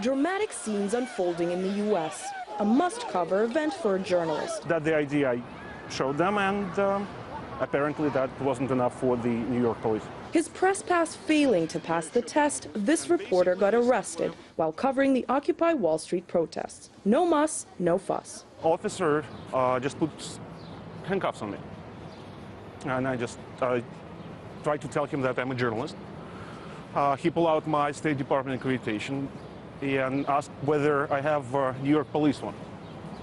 Dramatic scenes unfolding in the U.S., a must-cover event for a journalist. That's the idea I showed them, and apparently that wasn't enough for the New York police. His press pass failing to pass the test, this reporter got arrested while covering the Occupy Wall Street protests. No muss, no fuss. Officer just put handcuffs on me, and I just tried to tell him that I'm a journalist. He pulled out my State Department accreditation and asked whether I have a New York police one.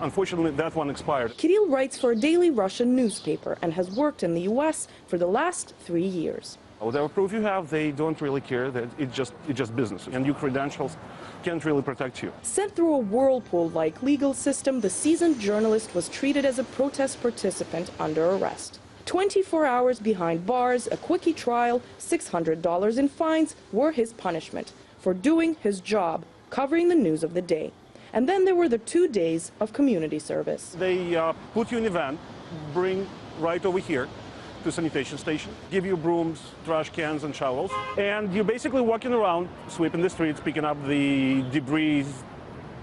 Unfortunately, that one expired. Kirill writes for a daily Russian newspaper and has worked in the U.S. for the last 3 years. Whatever proof you have, they don't really care. That it's just business, and your credentials can't really protect you. Sent through a whirlpool-like legal system, the seasoned journalist was treated as a protest participant under arrest. 24 hours behind bars, a quickie trial, $600 in fines were his punishment for doing his job, covering the news of the day. And then there were the 2 days of community service. They put you in a van, bring right over here to sanitation station, give you brooms, trash cans and shovels, and you're basically walking around, sweeping the streets, picking up the debris,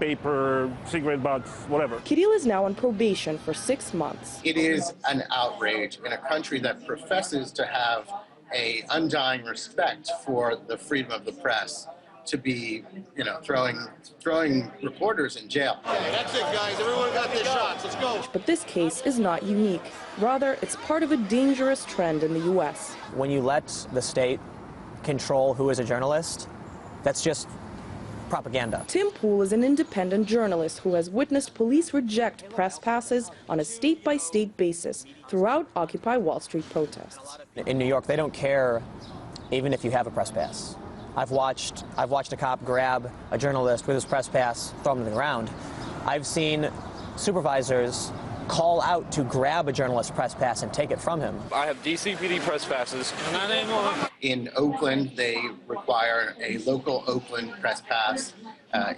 paper, cigarette butts, whatever. Kirill is now on probation for 6 months. It is an outrage in a country that professes to have an undying respect for the freedom of the press to be, throwing reporters in jail. Okay, that's it, guys. Everyone got their shots. Let's go. But this case is not unique. Rather, it's part of a dangerous trend in the U.S. When you let the state control who is a journalist, that's just propaganda. Tim Poole is an independent journalist who has witnessed police reject press passes on a state-by-state basis throughout Occupy Wall Street protests. In New York, they don't care even if you have a press pass. I've watched a cop grab a journalist with his press pass, throw him to the ground. I've seen supervisors call out to grab a journalist's press pass and take it from him. I have DCPD press passes. Not anymore. In Oakland, they require a local Oakland press pass.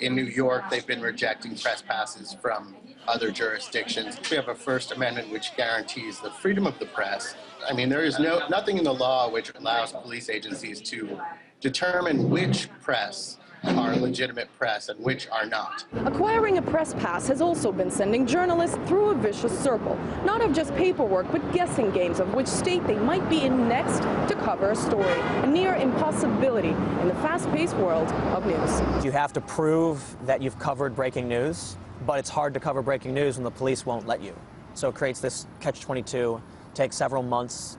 In New York, they've been rejecting press passes from other jurisdictions. We have a First Amendment which guarantees the freedom of the press. I mean, there is nothing in the law which allows police agencies to determine which press are legitimate press and which are not. Acquiring a press pass has also been sending journalists through a vicious circle, not of just paperwork, but guessing games of which state they might be in next to cover a story, a near impossibility in the fast-paced world of news. You have to prove that you've covered breaking news, but it's hard to cover breaking news when the police won't let you. So it creates this catch-22, takes several months.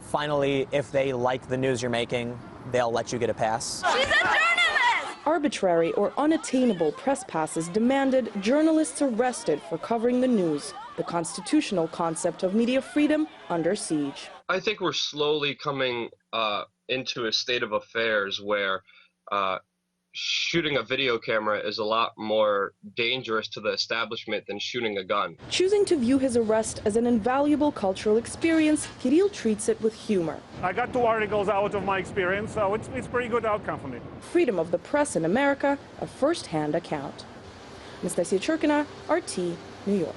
Finally, if they like the news you're making, they'll let you get a pass. She's a journalist! Arbitrary or unattainable press passes demanded journalists arrested for covering the news, the constitutional concept of media freedom under siege. I think we're slowly coming into a state of affairs where shooting a video camera is a lot more dangerous to the establishment than shooting a gun. Choosing to view his arrest as an invaluable cultural experience, Kirill treats it with humor. I got 2 articles out of my experience, so it's a pretty good outcome for me. Freedom of the press in America, a first-hand account. Anastasia Churkina, RT, New York.